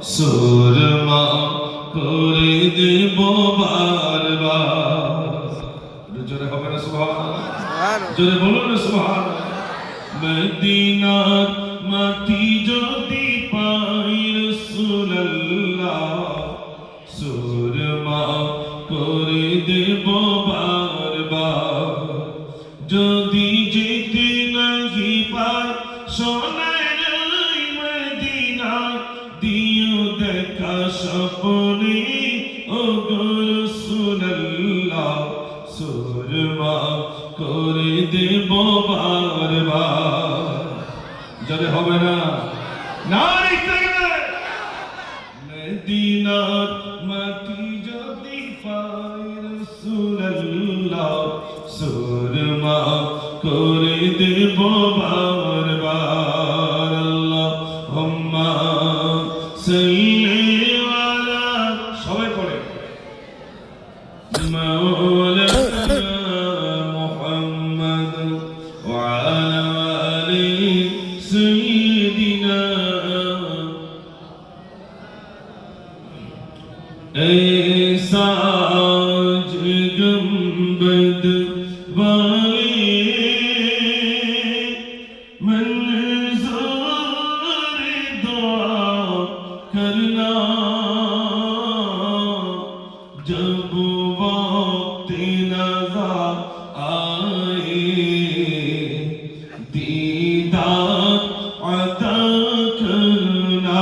সুরমা করে দেব বারবার। জোরে হবে না সুবহানাল্লাহ? জোরে বলুন না সুবহানাল্লাহ। মদিনার মাটি যদি পাই রাসূলুল্লাহ, সুরমা করে দেব বারবার। যদি যেতে নাহি পাই সোনার মদিনা, দিও দেখা স্বপ্নে ও গো রাসূলুল্লাহ, সুরমা করে দেব বারবার। যদি হবে না নারী মদিনার মাটি যদি পাই রাসূলুল্লাহ, সুরমা করে দেব বারবার। আল্লাহুম্মা সাল্লি আলা, সবাই পড়ে, মাওলানা মুহাম্মদ ওয়া আলা আলি সাইয়্যিদিনা। ऐसा आज गुंबद वाले मंज़ूर दुआ करना, जब वक्त नज़र आए दीदार अता करना।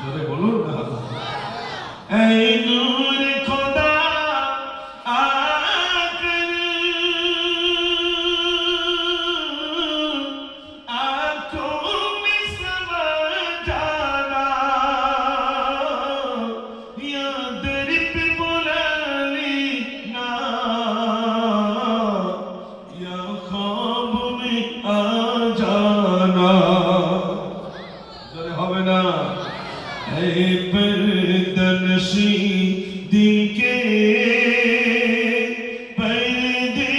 जरे बोलो ना, ऐ नूर खुदा आकर आँखों में समा जाना, या दर पे बुला लेना, या ख्वाब में आ जाना। जरे হবে না, ऐ पर्दनशी दिल के पर्दे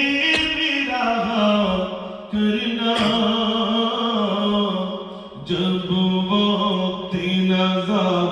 में रहा करना, जब वक्त नज़र